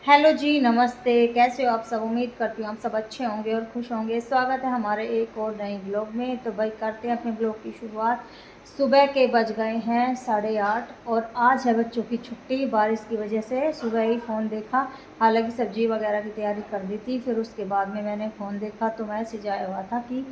Hello जी, नमस्ते। कैसे हो आप सब? उम्मीद करती हूँ आप सब अच्छे होंगे और खुश होंगे। स्वागत है हमारे एक और नए ब्लॉग में। तो भाई करते हैं अपने ब्लॉग की शुरुआत। सुबह के बज गए हैं 8:30 और आज है बच्चों की छुट्टी। बारिश की वजह से सुबह ही फ़ोन देखा। हालांकि सब्जी वगैरह की तैयारी कर दी थी, फिर उसके बाद में मैंने फ़ोन देखा तो मैसेज आया हुआ था कि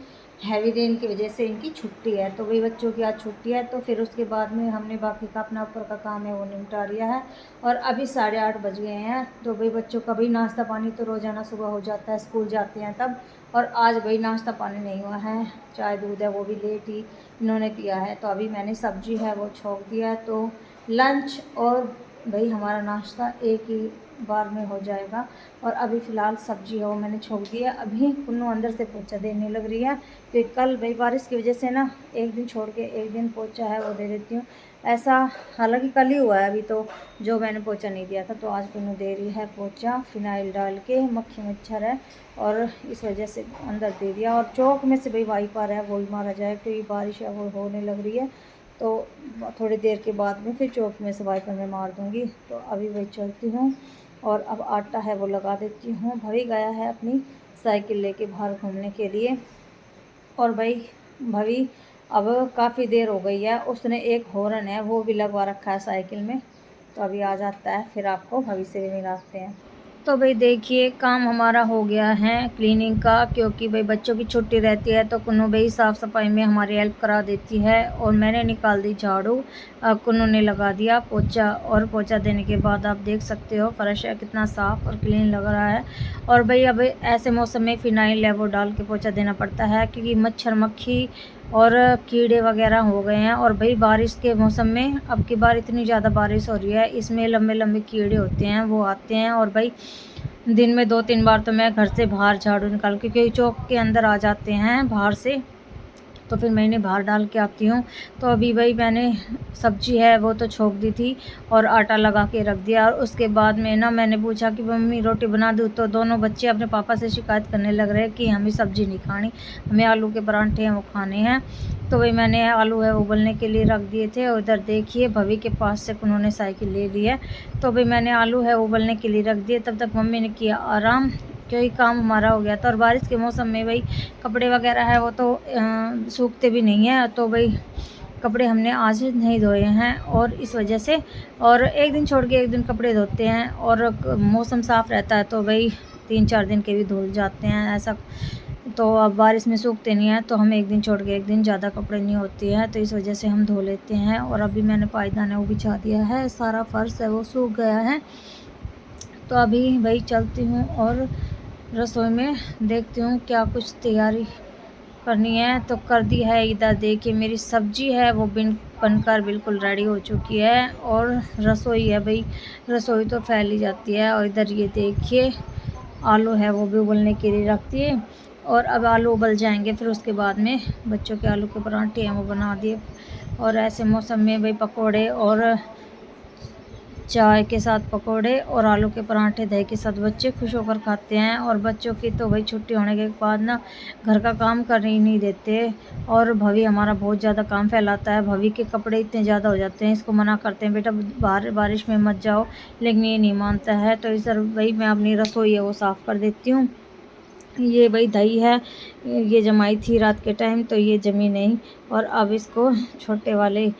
हैवी रेन की वजह से इनकी छुट्टी है। तो वही बच्चों की आज छुट्टी है। तो फिर उसके बाद में हमने बाकी का अपना ऊपर का काम है वो निपटा लिया है और अभी 8:30 बज गए हैं। तो भाई बच्चों का भी नाश्ता पानी तो रोज़ाना सुबह हो जाता है, स्कूल जाते हैं तब। और आज भाई नाश्ता पानी नहीं हुआ है, चाय दूध है वो भी लेट ही इन्होंने पिया है। तो अभी मैंने सब्जी है वो छोंक दिया है, तो लंच और भाई हमारा नाश्ता एक ही बार में हो जाएगा। और अभी फ़िलहाल सब्जी है वो मैंने छोंक दिया। अभी कुन्नू अंदर से पोछा देने लग रही है, तो कल भाई बारिश की वजह से ना एक दिन छोड़ के एक दिन पोछा है वो दे देती हूँ ऐसा। हालांकि कल ही हुआ है अभी तो, जो मैंने पोछा नहीं दिया था। तो आज कुन्नू दे रही है पोछा फिनाइल डाल के, मक्खी मच्छर है और इस वजह से अंदर दे दिया। और चौक में से भाई वाइपर है वही मारा जाए, क्योंकि बारिश है वो होने लग रही है। तो थोड़ी देर के बाद में फिर चौक में से वाइपर में मार दूँगी। तो अभी वही चलती हूँ और अब आटा है वो लगा देती हूँ। भाई गया है अपनी साइकिल लेके बाहर घूमने के लिए। और भाई भवी अब काफ़ी देर हो गई है, उसने एक हॉर्न है वो भी लगवा रखा है साइकिल में। तो अभी आ जाता है, फिर आपको भवी से भी मिलाते हैं। तो भाई देखिए काम हमारा हो गया है क्लीनिंग का, क्योंकि भाई बच्चों की छुट्टी रहती है तो कुन्नू भाई साफ़ सफाई में हमारी हेल्प करा देती है। और मैंने निकाल दी झाड़ू, कुन्नू ने लगा दिया पोछा। और पोछा देने के बाद आप देख सकते हो फर्श है कितना साफ़ और क्लीन लग रहा है। और भाई अब ऐसे मौसम में फ़िनाइल है वो डाल के पोछा देना पड़ता है, क्योंकि मच्छर मक्खी और कीड़े वगैरह हो गए हैं। और भाई बारिश के मौसम में अब की बार इतनी ज़्यादा बारिश हो रही है, इसमें लंबे लंबे कीड़े होते हैं वो आते हैं। और भाई दिन में 2-3 बार तो मैं घर से बाहर झाड़ू निकाल के, क्योंकि चौक के अंदर आ जाते हैं बाहर से, तो फिर मैं इन्हें बाहर डाल के आती हूँ। तो अभी भाई मैंने सब्जी है वो तो छोंक दी थी और आटा लगा के रख दिया। और उसके बाद में ना मैंने पूछा कि मम्मी रोटी बना दूँ, तो दोनों बच्चे अपने पापा से शिकायत करने लग रहे हैं कि हमें सब्जी नहीं खानी, हमें आलू के परांठे हैं वो खाने हैं। तो भाई मैंने आलू है उबलने के लिए रख दिए थे। उधर देखिए भवी के पास से उन्होंने साइकिल ले ली है। तो भाई मैंने आलू है उबलने के लिए रख दिए, तब तक मम्मी ने किया आराम, क्योंकि काम हमारा हो गया था। और बारिश के मौसम में भाई कपड़े वगैरह है वो तो सूखते भी नहीं हैं। तो भाई कपड़े हमने आज नहीं धोए हैं और इस वजह से, और एक दिन छोड़ के एक दिन कपड़े धोते हैं। और मौसम साफ़ रहता है तो भाई 3-4 दिन के भी धुल जाते हैं ऐसा। तो अब बारिश में सूखते नहीं हैं, तो हम एक दिन छोड़ के एक दिन, ज़्यादा कपड़े नहीं होते हैं तो इस वजह से हम धो लेते हैं। और अभी मैंने पायदान है वो बिछा दिया है, सारा फर्श है वो सूख गया है। तो अभी भाई चलती हूँ और रसोई में देखती हूँ क्या कुछ तैयारी करनी है। तो कर दी है। इधर देखिए मेरी सब्जी है वो बनकर बिल्कुल रेडी हो चुकी है। और रसोई है भाई, रसोई तो फैल ही जाती है। और इधर ये देखिए आलू है वो भी उबलने के लिए रख दिए। और अब आलू उबल जाएंगे, फिर उसके बाद में बच्चों के आलू के परांठे हैं वो बना दिए। और ऐसे मौसम में भाई पकोड़े और चाय के साथ पकोड़े और आलू के परांठे दही के साथ बच्चे खुश होकर खाते हैं। और बच्चों की तो भाई छुट्टी होने के बाद ना घर का काम करने ही नहीं देते। और भवी हमारा बहुत ज़्यादा काम फैलाता है। भवी के कपड़े इतने ज़्यादा हो जाते हैं, इसको मना करते हैं बेटा बाहर बारिश में मत जाओ, लेकिन ये नहीं मानता है। तो इस भाई मैं अपनी रसोई है वो साफ़ कर देती हूँ। ये भाई दही है, ये जमाई थी रात के टाइम तो ये जमी नहीं। और अब इसको छोटे वाले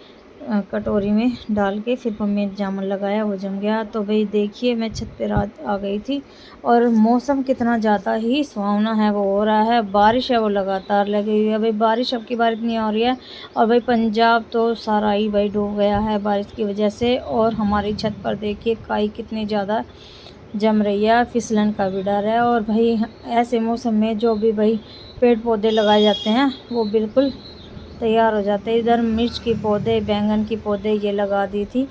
कटोरी में डाल के फिर मम्मी ने जामुन लगाया वो जम गया। तो भाई देखिए मैं छत पे रात आ गई थी और मौसम कितना ज़्यादा ही सुहावना है वो हो रहा है। बारिश है वो लगातार लगी हुई है। भाई बारिश अब की बार इतनी हो रही है। और भाई पंजाब तो सारा ही भाई डूब गया है बारिश की वजह से। और हमारी छत पर देखिए काई कितनी ज़्यादा जम रही है, फिसलन का भी डर है। और भाई ऐसे मौसम में जो भी भाई पेड़ पौधे लगाए जाते हैं वो बिल्कुल तैयार हो जाते हैं। इधर मिर्च की पौधे, बैंगन की पौधे ये लगा दी थी।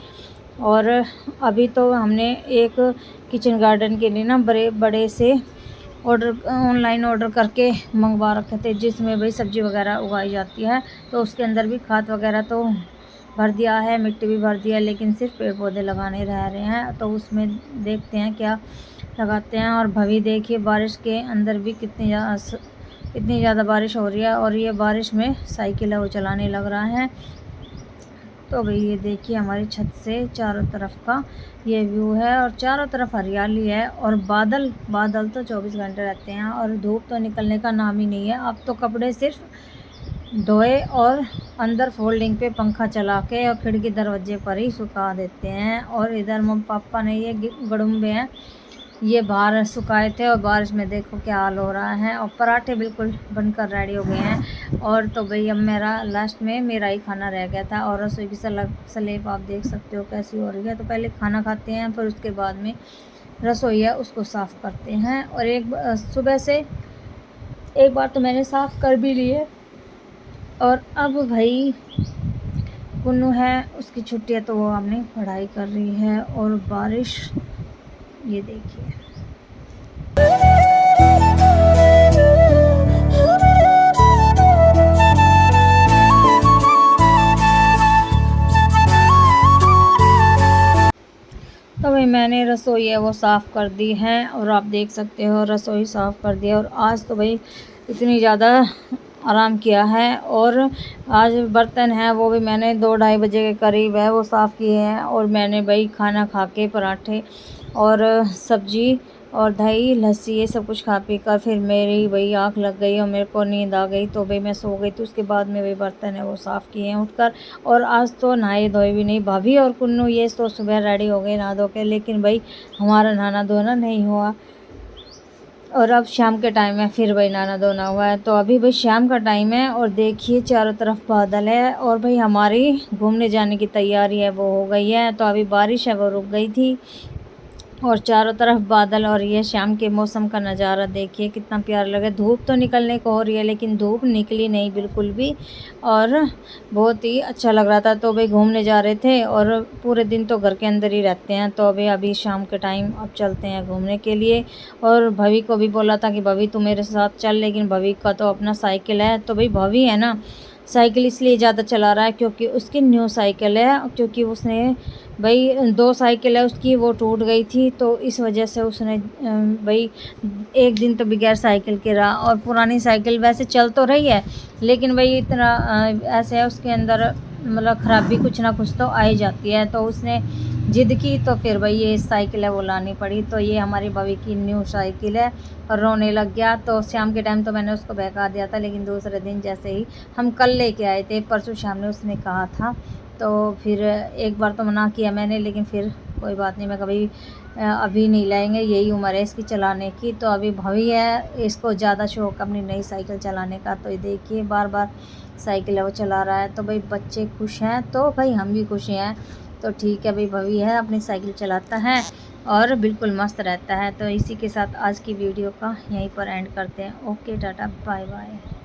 और अभी तो हमने एक किचन गार्डन के लिए ना बड़े बड़े से ऑनलाइन ऑर्डर करके मंगवा रखे थे, जिसमें भाई सब्ज़ी वगैरह उगाई जाती है। तो उसके अंदर भी खाद वगैरह तो भर दिया है, मिट्टी भी भर दिया, लेकिन सिर्फ पेड़ पौधे लगाने रह रहे हैं। तो उसमें देखते हैं क्या लगाते हैं। और भवी देखिए बारिश के अंदर भी कितनी ज़्यादा बारिश हो रही है। और ये बारिश में साइकिल है वो चलाने लग रहा है। तो भाई ये देखिए हमारी छत से चारों तरफ का ये व्यू है और चारों तरफ हरियाली है और बादल बादल तो 24 घंटे रहते हैं और धूप तो निकलने का नाम ही नहीं है। अब तो कपड़े सिर्फ धोए और अंदर फोल्डिंग पे पंखा चला के और खिड़की दरवाजे पर ही सुखा देते हैं। और इधर मम्मी पापा ने ये गड़ुम्बे हैं, ये बाहर सुखाए थे और बारिश में देखो क्या हाल हो रहा है। और पराठे बिल्कुल बनकर रेडी हो गए हैं। और तो भाई अब मेरा लास्ट में मेरा ही खाना रह गया था और रसोई की सलेब आप देख सकते हो कैसी हो रही है। तो पहले खाना खाते हैं, फिर उसके बाद में रसोई है उसको साफ़ करते हैं। और सुबह से एक बार तो मैंने साफ़ कर भी लिए। और अब भाई कुन्नू है, उसकी छुट्टी है तो वो हमने पढ़ाई कर रही है। और बारिश ये देखिए। तो भाई मैंने रसोई है वो साफ़ कर दी है और आप देख सकते हो रसोई साफ़ कर दी है। और आज तो भाई इतनी ज़्यादा आराम किया है। और आज बर्तन है वो भी मैंने 2-2:30 बजे के करीब है वो साफ़ किए हैं। और मैंने भाई खाना खा के पराठे और सब्जी और दही लस्सी ये सब कुछ खा पी कर फिर मेरी भाई आँख लग गई और मेरे को नींद आ गई तो भाई मैं सो गई। तो उसके बाद में भाई बर्तन है वो साफ़ किए हैं उठकर। और आज तो नहाए धोए भी नहीं, भाभी और कुन्नू ये तो सुबह रेडी हो गए नहा धो के, लेकिन भाई हमारा नहाना धोना नहीं हुआ। और अब शाम के टाइम है फिर भाई नहाना धोना हुआ है। तो अभी भाई शाम का टाइम है और देखिए चारों तरफ बादल है और भाई हमारी घूमने जाने की तैयारी है वो हो गई है। तो अभी बारिश है वो रुक गई थी और चारों तरफ बादल और ये शाम के मौसम का नज़ारा देखिए कितना प्यारा लगे। धूप तो निकलने को हो रही है लेकिन धूप निकली नहीं बिल्कुल भी और बहुत ही अच्छा लग रहा था। तो भाई घूमने जा रहे थे और पूरे दिन तो घर के अंदर ही रहते हैं। तो अभी शाम के टाइम अब चलते हैं घूमने के लिए। और भवी को भी बोला था कि भवी तू मेरे साथ चल, लेकिन भवी का तो अपना साइकिल है। तो भाई भवी है ना साइकिल इसलिए ज़्यादा चला रहा है क्योंकि उसकी न्यू साइकिल है, क्योंकि उसने भाई 2 साइकिल है उसकी वो टूट गई थी। तो इस वजह से उसने भाई एक दिन तो बगैर साइकिल के रहा। और पुरानी साइकिल वैसे चल तो रही है लेकिन भाई इतना ऐसे है उसके अंदर मतलब ख़राबी कुछ ना कुछ तो आ ही जाती है। तो उसने जिद की तो फिर भाई ये साइकिल है वो लानी पड़ी। तो ये हमारी भवी की न्यू साइकिल है और रोने लग गया। तो शाम के टाइम तो मैंने उसको बहका दिया था, लेकिन दूसरे दिन जैसे ही हम कल लेके आए थे परसों शाम ने उसने कहा था तो फिर एक बार तो मना किया मैंने, लेकिन फिर कोई बात नहीं, मैं कभी अभी नहीं लाएंगे, यही उम्र है इसकी चलाने की। तो अभी भवी है इसको ज़्यादा शौक अपनी नई साइकिल चलाने का। तो ये देखिए बार बार साइकिल है वो चला रहा है। तो भाई बच्चे खुश हैं तो भाई हम भी खुश हैं। तो ठीक है भाई भवी है अपनी साइकिल चलाता है और बिल्कुल मस्त रहता है। तो इसी के साथ आज की वीडियो का यहीं पर एंड करते हैं। Okay tata bye bye.